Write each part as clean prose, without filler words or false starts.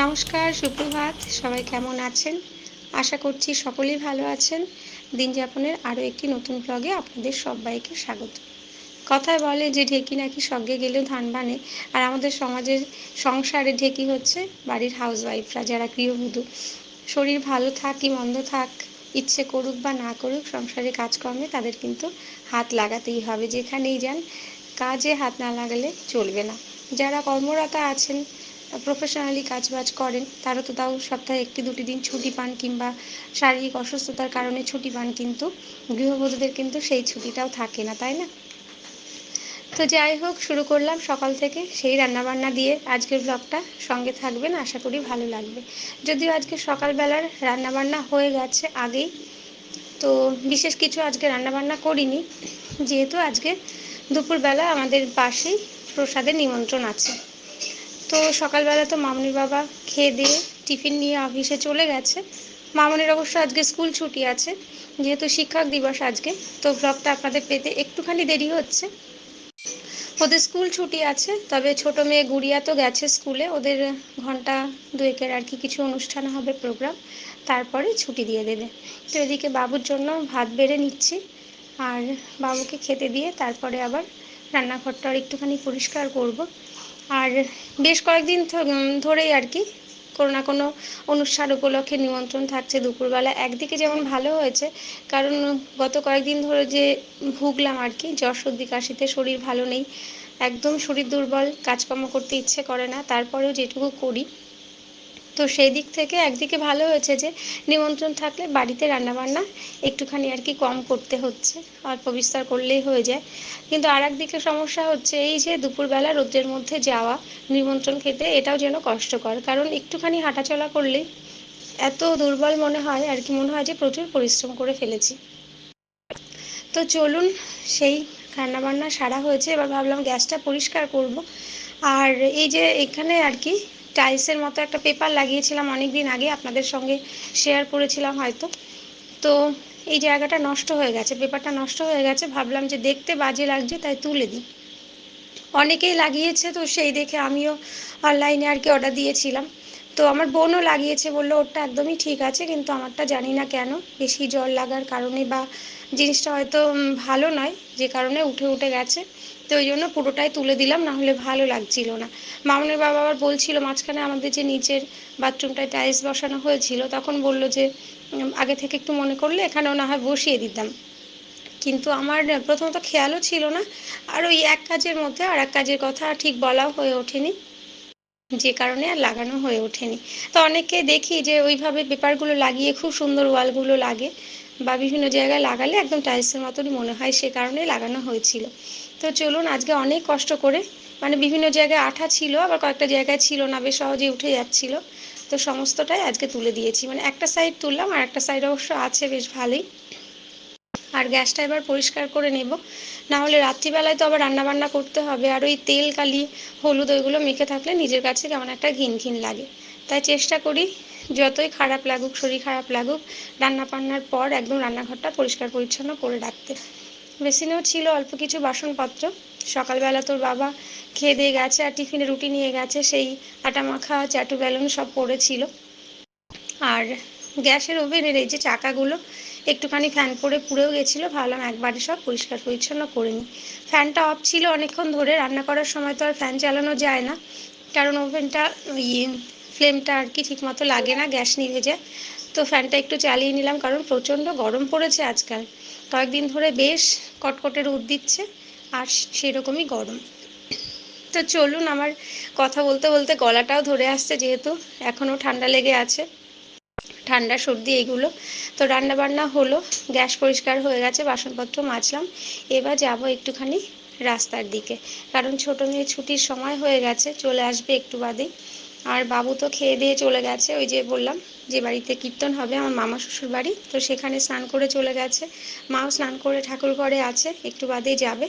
নমস্কার, সুপ্রভাত। সবাই কেমন আছেন? আশা করছি সকলেই ভালো আছেন। দিনযাপনের আরও একটি নতুন ব্লগে আপনাদের সব্বাইকে স্বাগত। কথায় বলে যে ঢেঁকি নাকি স্বর্গে গেলেও ধান বানে, আর আমাদের সমাজের সংসারে ঢেঁকি হচ্ছে বাড়ির হাউসওয়াইফরা, যারা গৃহবধূ। শরীর ভালো থাক কি মন্দ থাক, ইচ্ছে করুক বা না করুক, সংসারে কাজকর্মে তাদের কিন্তু হাত লাগাতেই হবে। যেখানেই যান কাজে হাত না লাগালে চলবে না। যারা কর্মরতা আছেন, প্রফেশনালি কাজবাজ করেন, তারা তো তাও সপ্তাহে একটি দুটি দিন ছুটি পান, কিংবা শারীরিক অসুস্থতার কারণে ছুটি পান, কিন্তু গৃহবধূদের কিন্তু সেই ছুটিটাও থাকে না, তাই না? তো যাই হোক, শুরু করলাম সকাল থেকে সেই রান্নাবান্না দিয়ে আজকের ব্লগটা। সঙ্গে থাকবেন, আশা করি ভালো লাগবে। যদিও আজকে সকালবেলার রান্নাবান্না হয়ে গেছে আগেই, তো বিশেষ কিছু আজকে রান্নাবান্না করিনি, যেহেতু আজকে দুপুরবেলা আমাদের পাশেই প্রসাদের নিমন্ত্রণ আছে। তো সকালবেলা তো মামনির বাবা খেয়ে দিয়ে টিফিন নিয়ে অফিসে চলে গেছে। মামনির অবশ্য আজকে স্কুল ছুটি আছে, যেহেতু শিক্ষক দিবস আজকে। তো ব্লগটা আপনাদের পেতে একটুখানি দেরি হচ্ছে। ওদের স্কুল ছুটি আছে, তবে ছোট মেয়ে গুড়িয়া তো গেছে স্কুলে। ওদের ঘন্টা দুয়েকের আর কি কিছু অনুষ্ঠান হবে, প্রোগ্রাম, তারপরে ছুটি দিয়ে দেবে। তো এদিকে বাবুর জন্য ভাত বেড়ে নিচ্ছি, আর বাবুকে খেতে দিয়ে তারপরে আবার রান্নাঘরটা একটুখানি পরিষ্কার করব। আর বেশ কয়েকদিন ধরেই আর কি কোনো না কোনো অনুষ্ঠান উপলক্ষে নিমন্ত্রণ থাকছে দুপুরবেলা। একদিকে যেমন ভালো হয়েছে, কারণ গত কয়েকদিন ধরে যে ভুগলাম আর কি, জ্বর সর্দি কাশিতে, শরীর ভালো নেই, একদম শরীর দুর্বল, কাজকর্ম করতে ইচ্ছে করে না, তারপরেও যেটুকু করি। তো সেই দিক থেকে একদিকে ভালো হয়েছে যে নিমন্ত্রণ থাকলে বাড়িতে রান্নাবান্না একটুখানি আর কি কম করতে হচ্ছে, অল্প বিস্তার করলেই হয়ে যায়। কিন্তু আর একদিকে সমস্যা হচ্ছে এই যে দুপুরবেলা রোদ্রের মধ্যে যাওয়া নিমন্ত্রণ খেতে, এটাও যেন কষ্টকর, কারণ একটুখানি হাঁটাচলা করলেই এত দুর্বল মনে হয় আর কি, মনে হয় যে প্রচুর পরিশ্রম করে ফেলেছি। তো চলুন, সেই রান্নাবান্না সারা হয়েছে, এবার ভাবলাম গ্যাসটা পরিষ্কার করব। আর এই যে এখানে আর কি টাইলসের মতো একটা পেপার লাগিয়েছিলাম অনেক দিন আগে, আপনাদের সঙ্গে শেয়ার করেছিলাম হয়তো। তো এই জায়গাটা নষ্ট হয়ে গেছে, পেপারটা নষ্ট হয়ে গেছে, ভাবলাম যে দেখতে বাজে লাগছে তাই তুলে দিই। অনেকেই লাগিয়েছে, তো সেই দেখে আমিও অনলাইনে আর কি অর্ডার দিয়েছিলাম। তো আমার বোনও লাগিয়েছে, বললো ওরটা একদমই ঠিক আছে, কিন্তু আমারটা জানি না কেন বেশি জল লাগার কারণে বা জিনিসটা হয়তো ভালো নয়, যে কারণে উঠে উঠে গেছে। তো ওই জন্য পুরোটাই তুলে দিলাম, না হলে ভালো লাগছিল না। মামনের বাবা আবার বলছিল, মাঝখানে আমাদের যে নিচের বাথরুমটায় টাইলস বসানো হয়েছিল, তখন বললো যে আগে থেকে একটু মনে করলে এখানেও না হয় বসিয়ে দিতাম। কিন্তু আমার প্রথমত খেয়ালও ছিল না, আর ওই এক কাজের মধ্যে আর এক কাজের কথা ঠিক বলাও হয়ে ওঠেনি, যে কারণে আর লাগানো হয়ে ওঠেনি। তো অনেককে দেখি যে ওইভাবে পেপারগুলো লাগিয়ে খুব সুন্দর ওয়ালগুলো লাগে, বা বিভিন্ন জায়গায় লাগালে একদম টাইলসের মতনই মনে হয়, সে কারণে লাগানো হয়েছিল। তো চলুন, আজকে অনেক কষ্ট করে, মানে বিভিন্ন জায়গায় আঠা ছিল, আবার কয়েকটা জায়গায় ছিল না, বেশ সহজে উঠে যাচ্ছিল। তো সমস্তটাই আজকে তুলে দিয়েছি, মানে একটা সাইড তুললাম, আর একটা সাইড অবশ্য আছে বেশ ভালোই। আর গ্যাসটা এবার পরিষ্কার করে নেব, না হলে রাত্রিবেলায় তো আবার রান্নাবান্না করতে হবে, আর ওই তেল কালি হলুদ ওইগুলো মেখে থাকলে নিজের কাছে কেমন একটা ঘিন ঘিন লাগে। তাই চেষ্টা করি যতই খারাপ লাগুক, শরীর খারাপ লাগুক, রান্না বান্নার পর একদম রান্নাঘরটা পরিষ্কার পরিচ্ছন্ন করে রাখতে। বেসিনেও ছিল অল্প কিছু বাসনপত্র, সকালবেলা তোর বাবা খেয়ে দিয়ে গেছে, আর টিফিনে রুটি নিয়ে গেছে, সেই আটা মাখা চাটু বেলুন সব পড়েছিল। আর গ্যাসের ওভেনের এই যে চাকাগুলো একটুখানি ফ্যান পড়ে পুড়েও গেছিলো, ভাবলাম একবারে সব পরিষ্কার পরিচ্ছন্ন করে নিই। ফ্যানটা অফ ছিল অনেকক্ষণ ধরে, রান্না করার সময় তো আর ফ্যান চালানো যায় না, কারণ ওভেনটা ফ্লেমটা আর কি ঠিক মতো লাগে না, গ্যাস নিভে যায়। তো ফ্যানটা একটু চালিয়ে নিলাম, কারণ প্রচণ্ড গরম পড়েছে আজকাল, কয়েকদিন ধরে বেশ কটকটে রোদ দিচ্ছে, আর সেরকমই গরম। তো চলুন, আমার কথা বলতে বলতে গলাটাও ধরে আসছে, যেহেতু এখনও ঠান্ডা লেগে আছে, ঠান্ডা সর্দি এগুলো। তো রান্না বান্না হলো, গ্যাস পরিষ্কার হয়ে গেছে, বাসনপত্র মাজলাম, এবার যাব একটুখানি রাস্তার দিকে, কারণ ছোটো মেয়ে ছুটির সময় হয়ে গেছে, চলে আসবে একটু বাদেই। আর বাবু তো খেয়ে দিয়ে চলে গেছে, ওই যে বললাম যে বাড়িতে কীর্তন হবে, আমার মামা শ্বশুর বাড়ি, তো সেখানে স্নান করে চলে গেছে। মাও স্নান করে ঠাকুর ঘরে আছে, একটু বাদেই যাবে।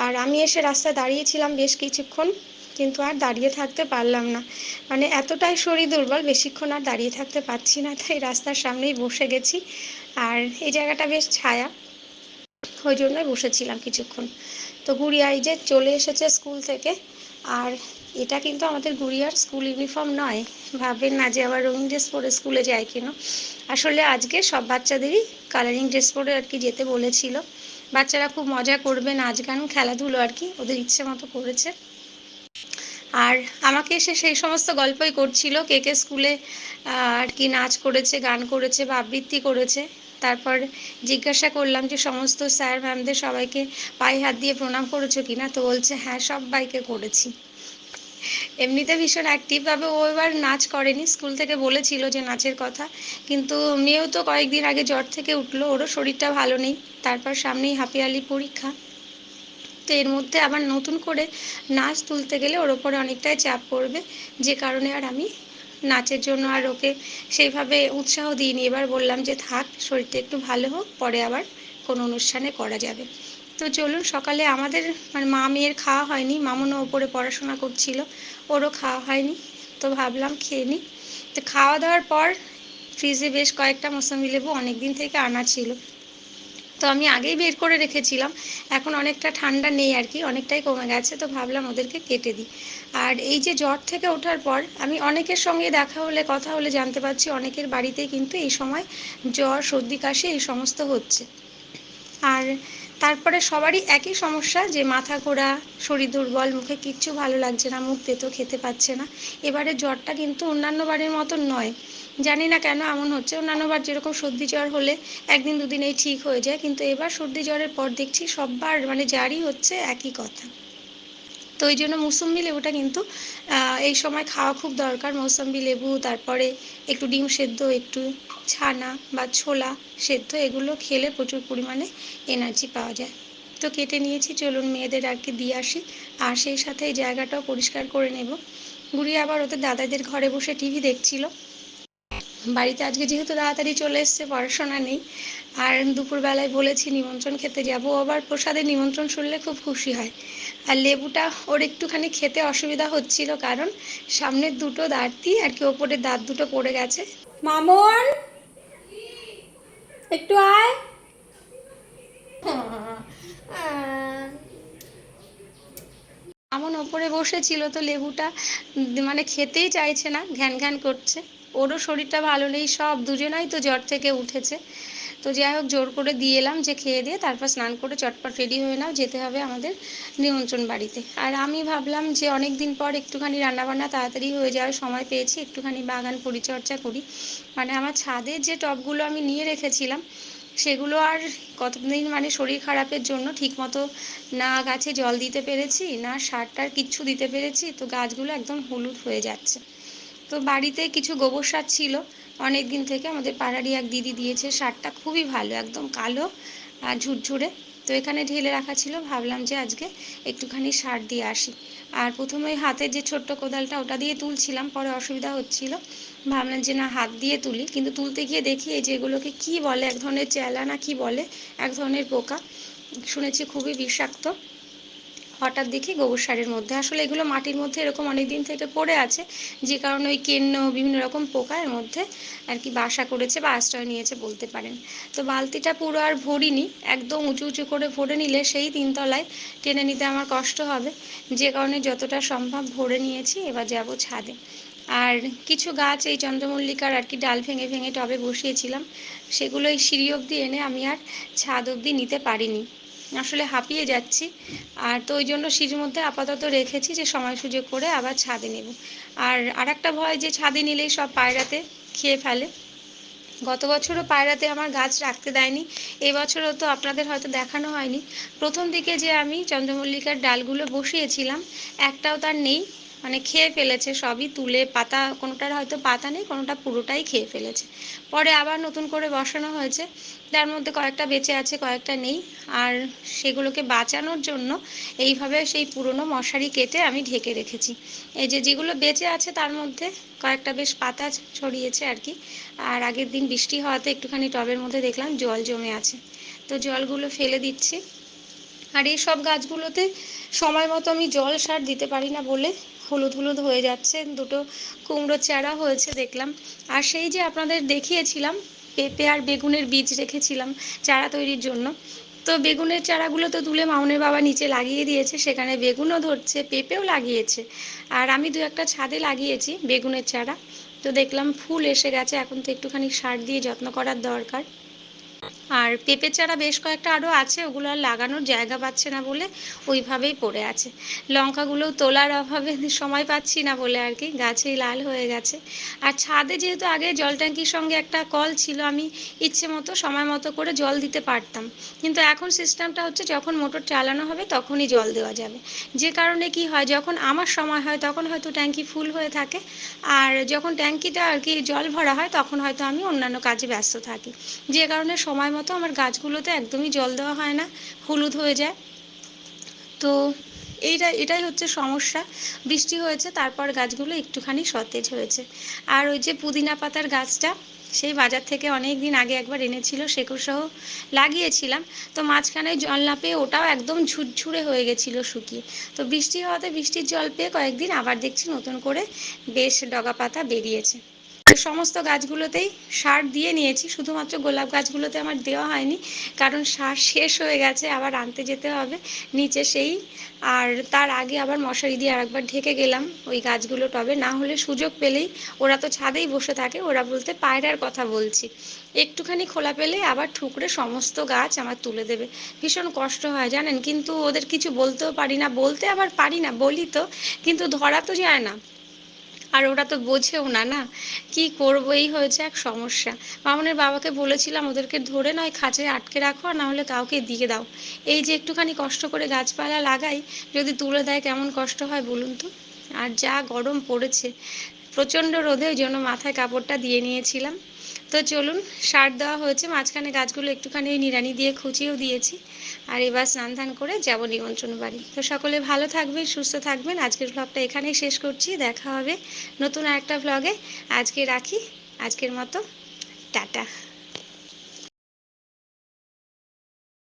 আর আমি এসে রাস্তায় দাঁড়িয়েছিলাম বেশ কিছুক্ষণ, কিন্তু আর দাঁড়িয়ে থাকতে পারলাম না, মানে এতটাই শরীর দুর্বল, বেশিক্ষণ আর দাঁড়িয়ে থাকতে পারছি না, তাই রাস্তার সামনেই বসে গেছি। আর এই জায়গাটা বেশ ছায়া, ওই জন্যই বসেছিলাম কিছুক্ষণ। তো গুড়িয়া এই যে চলে এসেছে স্কুল থেকে, আর এটা কিন্তু আমাদের গুড়িয়ার স্কুল ইউনিফর্ম নয়, ভাববেন না যে আবার রঙিন ড্রেস পরে স্কুলে যায় কেন। আসলে আজকে সব বাচ্চাদেরই কালারিং ড্রেস পরে আর কি যেতে বলেছিল। বাচ্চারা খুব মজা করবে, নাচ গান খেলাধুলো আর কি ওদের ইচ্ছে মতো করেছে। আর আমাকে এসে সেই সমস্ত গল্পই করছিল, কে কে স্কুলে আর কি নাচ করেছে, গান করেছে বা আবৃত্তি করেছে। তারপর জিজ্ঞাসা করলাম যে সমস্ত স্যার ম্যামদের সবাইকে পায়ে হাত দিয়ে প্রণাম করেছো কিনা, তো বলছে হ্যাঁ সবাইকে করেছি। এমনিতে ভীষণ অ্যাক্টিভ, তবে ও এবার নাচ করেনি, স্কুল থেকে বলেছিল যে নাচের কথা, কিন্তু মেয়েও তো কয়েকদিন আগে জ্বর থেকে উঠলো, ওরও শরীরটা ভালো নেই, তারপর সামনেই হাফ ইয়ারলি পরীক্ষা। তো এর মধ্যে আবার নতুন করে নাচ তুলতে গেলে ওর ওপরে অনেকটাই চাপ পড়বে, যে কারণে আর আমি নাচের জন্য আর ওকে সেইভাবে উৎসাহ দিইনি। এবার বললাম যে থাক, শরীরটা একটু ভালো হোক, পরে আবার কোনো অনুষ্ঠানে করা যাবে। তো চলুন, সকালে আমাদের মানে মা মেয়ের খাওয়া হয়নি, মামুনও ওপরে পড়াশোনা করছিল, ওরও খাওয়া হয়নি, তো ভাবলাম খেয়ে নিই। তো খাওয়া দাওয়ার পর ফ্রিজে বেশ কয়েকটা মৌসুমি লেবু অনেক দিন থেকে আনা ছিল, তো আমি আগেই বের করে রেখেছিলাম, এখন অনেকটা ঠান্ডা নেই আর কি, অনেকটাই কমে গেছে, তো ভাবলাম ওদেরকে কেটে দিই। আর এই যে জ্বর থেকে ওঠার পর আমি অনেকের সঙ্গে দেখা হলে কথা হলে জানতে পারছি অনেকের বাড়িতেই কিন্তু এই সময় জ্বর সর্দি কাশি এই সমস্ত হচ্ছে। আর তারপরে সবারই একই সমস্যা, যে মাথা ঘোরা, শরীর দুর্বল, মুখে কিচ্ছু ভালো লাগছে না, মুখ তেতো, খেতে পাচ্ছে না। এবারে জ্বরটা কিন্তু অন্যান্য বারের মতন নয়, জানি না কেন এমন হচ্ছে। অন্যান্য বার যেরকম সর্দি জ্বর হলে একদিন দুদিনেই ঠিক হয়ে যায়, কিন্তু এবার সর্দি জ্বরের পর দেখছি সববার মানে জারি হচ্ছে একই কথা। তো ওই জন্য মুসম্বি লেবুটা কিন্তু এই সময় খাওয়া খুব দরকার। মৌসম্বি লেবু, তারপরে একটু ডিম সেদ্ধ, একটু ছানা বা ছোলা সেদ্ধ, এগুলো খেলে প্রচুর পরিমাণে এনার্জি পাওয়া যায়। তো কেটে নিয়েছি, চলুন মেয়েদের আর কি দিয়ে আসি, আর সেই সাথে এই জায়গাটাও পরিষ্কার করে নেব। গুড়িয়া আবার ওদের দাদাদের ঘরে বসে টিভি দেখছিল। বাড়িতে আজকে যেহেতু তাড়াতাড়ি চলে এসছে, পড়াশোনা নেই, আর দুপুরবেলায় বলেছি নিমন্ত্রণ খেতে যাব, আবার প্রসাদের নিমন্ত্রণ শুনলে খুব খুশি হয়। আর লেবুটা ওর একটুখানি খেতে অসুবিধা হচ্ছিল, কারণ সামনের দুটো দাঁতই আর কি ওপরের দাঁত দুটো পড়ে গেছে। মামন, একটু আয়। এমন ওপরে বসেছিল, তো লেবুটা মানে খেতেই চাইছে না, ঘ্যান ঘ্যান করছে। ওরও শরীরটা ভালো নেই, সব দুজনাই তো জ্বর থেকে উঠেছে। তো যাই হোক, জোর করে দিয়ে এলাম যে খেয়ে দিয়ে তারপর স্নান করে চটপট রেডি হয়ে নাও, যেতে হবে আমাদের নিমন্ত্রণ বাড়িতে। আর আমি ভাবলাম যে অনেক দিন পর একটুখানি রান্নাবান্না তাড়াতাড়ি হয়ে যাওয়ার সময় পেয়েছি, একটুখানি বাগান পরিচর্যা করি। মানে আমার ছাদে যে টবগুলো আমি নিয়ে রেখেছিলাম, সেগুলো আর কতদিন মানে শরীর খারাপের জন্য ঠিকমতো না গাছে জল দিতে পেরেছি, না সার টার কিচ্ছু দিতে পেরেছি, তো গাছগুলো একদম হলুদ হয়ে যাচ্ছে। তো বাড়িতে কিছু গোবর সার ছিল অনেক দিন থেকে, আমাদের পাড়ারই এক দিদি দিয়েছে, সারটা খুবই ভালো, একদম কালো আর ঝুরঝুরে। তো এখানে ঢেলে রাখা ছিল, ভাবলাম যে আজকে একটুখানি সার দিয়ে আসি। আর প্রথমে ওই হাতের যে ছোট্ট কোদালটা ওটা দিয়ে তুলছিলাম, পরে অসুবিধা হচ্ছিল, ভাবলাম যে না হাত দিয়ে তুলি, কিন্তু তুলতে গিয়ে দেখি এই যে এগুলোকে কী বলে, এক ধরনের চেলা না কি বলে, এক ধরনের পোকা, শুনেছি খুবই বিষাক্ত। হঠাৎ দেখি গোবর সারের মধ্যে, আসলে এগুলো মাটির মধ্যে এরকম অনেক দিন থেকে পড়ে আছে, যে কারণে ওই কেন্ন বিভিন্ন রকম পোকা এর মধ্যে আর কি বাসা করেছে বা আশ্রয় নিয়েছে বলতে পারেন। তো বালতিটা পুরো আর ভরিনি, একদম উঁচু উঁচু করে ভরে নিলে সেই তিনতলায় টেনে নিতে আমার কষ্ট হবে, যে কারণে যতটা সম্ভব ভরে নিয়েছি। এবার যাব ছাদে। আর কিছু গাছ এই চন্দ্রমল্লিকার আর কি ডাল ভেঙে ভেঙে টবে বসিয়েছিলাম, সেগুলো এই সিঁড়ি অবধি এনে আমি আর ছাদ অবধি নিতে পারিনি, আসলে হাঁপিয়ে যাচ্ছি। আর তো ওই জন্য সিঁড়ির মধ্যে আপাতত রেখেছি, যে সময় সুযোগ করে আবার ছাদে নেব। আর আরেকটা ভয়, যে ছাদে নিলেই সব পায়রাতে খেয়ে ফেলে। গত বছরও পায়রাতে আমার গাছ রাখতে দেয়নি, এবছরও তো আপনাদের হয়তো দেখানো হয়নি, প্রথম দিকে যে আমি চন্দ্রমল্লিকার ডালগুলো বসিয়েছিলাম একটাও তার নেই, মানে খেয়ে ফেলেছে সবই, তুলে পাতা কোনোটার হয়তো পাতা নেই, কোনোটা পুরোটাই খেয়ে ফেলেছে। পরে আবার নতুন করে বসানো হয়েছে, তার মধ্যে কয়েকটা বেঁচে আছে, কয়েকটা নেই। আর সেগুলোকে বাঁচানোর জন্য এইভাবে সেই পুরনো মশারি কেটে আমি ঢেকে রেখেছি। এই যে যেগুলো বেঁচে আছে তার মধ্যে কয়েকটা বেশ পাতা ছড়িয়েছে আর কি। আর আগের দিন বৃষ্টি হওয়াতে একটুখানি টবের মধ্যে দেখলাম জল জমে আছে, তো জলগুলো ফেলে দিচ্ছি। আর এই সব গাছগুলোতে সময় মতো আমি জল সার দিতে পারি না বলে হলুদ হলুদ হয়ে যাচ্ছে, দুটো কুমড়ো চারা হয়েছে দেখলাম। আর সেই যে আপনাদের দেখিয়েছিলাম পেঁপে আর বেগুনের বীজ রেখেছিলাম চারা তৈরির জন্য, তো তো বেগুনের চারাগুলো তো তুলে মামুনের বাবা নিচে লাগিয়ে দিয়েছে, সেখানে বেগুনও ধরছে, পেঁপেও লাগিয়েছে। আর আমি দু একটা ছাদে লাগিয়েছি বেগুনের চারা। তো দেখলাম ফুল এসে গেছে, এখন তো একটুখানি সার দিয়ে যত্ন করার দরকার। আর পেঁপে চারা বেশ কয়েকটা আরও আছে, ওগুলো আর লাগানোর জায়গা পাচ্ছে না বলে ওইভাবেই পড়ে আছে। লঙ্কাগুলোও তোলার অভাবে সময় পাচ্ছি না বলে আর কি, গাছেই লাল হয়ে গেছে। আর ছাদে যেহেতু আগে জল ট্যাঙ্কির সঙ্গে একটা কল ছিল, আমি ইচ্ছে মতো সময় মতো করে জল দিতে পারতাম। কিন্তু এখন সিস্টেমটা হচ্ছে যখন মোটর চালানো হবে তখনই জল দেওয়া যাবে। যে কারণে কি হয়, যখন আমার সময় হয় তখন হয়তো ট্যাঙ্কি ফুল হয়ে থাকে, আর যখন ট্যাঙ্কিটা আর কি জল ভরা হয় তখন হয়তো আমি অন্যান্য কাজে ব্যস্ত থাকি। যে কারণে সময় মতো আমার গাছগুলোতে একদমই জল দেওয়া হয় না, হলুদ হয়ে যায়। তো এটাই হচ্ছে সমস্যা। বৃষ্টি হয়েছে তারপর গাছগুলো একটুখানি সতেজ হয়েছে। আর ওই যে পুদিনা পাতার গাছটা, সেই বাজার থেকে অনেক দিন আগে একবার এনেছিল শেকড়সহ লাগিয়েছিলাম। তো মাঝখানে জল না পেয়ে ওটাও একদম ঝুরঝুরে হয়ে গেছিল শুকিয়ে। তো বৃষ্টি হওয়াতে বৃষ্টির জল পেয়ে কয়েকদিন আবার দেখছি নতুন করে বেশ ডগা পাতা বেরিয়েছে। তো সমস্ত গাছগুলোতেই সার দিয়ে নিয়েছি, শুধুমাত্র গোলাপ গাছগুলোতে আমার দেওয়া হয়নি, কারণ সার শেষ হয়ে গেছে, আবার আনতে যেতে হবে নিচে সেই। আর তার আগে আবার মশারি দিয়ে আরেকবার ঢেকে গেলাম ওই গাছগুলো টবে, না হলে সুযোগ পেলেই, ওরা তো ছাদেই বসে থাকে, ওরা বলতে পায়রার কথা বলছি, একটুখানি খোলা পেলে আবার ঠুকরে সমস্ত গাছ আমার তুলে দেবে। ভীষণ কষ্ট হয় জানেন, কিন্তু ওদের কিছু বলতেও পারি না, বলতে আবার পারি না, বলি তো, কিন্তু ধরা তো যায় না। আর ওরা তো বোঝেও না, না কি করব, এই হয়েছে এক সমস্যা। মামুনের বাবাকে বলেছিলাম ওদেরকে ধরে নয় খাঁচায় আটকে রাখো, আর না হলে কাউকে দিয়ে দাও। এই যে একটুখানি কষ্ট করে গাছপালা লাগাই, যদি তুলে দেয় কেমন কষ্ট হয় বলুন তো। আর যা গরম পড়েছে, প্রচণ্ড রোদে, ওই জন্য মাথায় কাপড়টা দিয়ে নিয়েছিলাম। তো চলুন, সার দেওয়া হয়েছে, মাঝখানে গাছগুলো একটুখানি ওই নিড়ানি দিয়ে খুঁচিয়েও দিয়েছি। আর এবার স্নান ধান করে যাব নিমন্ত্রণ বাড়ি। তো সকলে ভালো থাকবেন, সুস্থ থাকবেন। আজকের ব্লগটা এখানেই শেষ করছি, দেখা হবে নতুন আরেকটা ব্লগে। আজকে রাখি, আজকের মতো টাটা।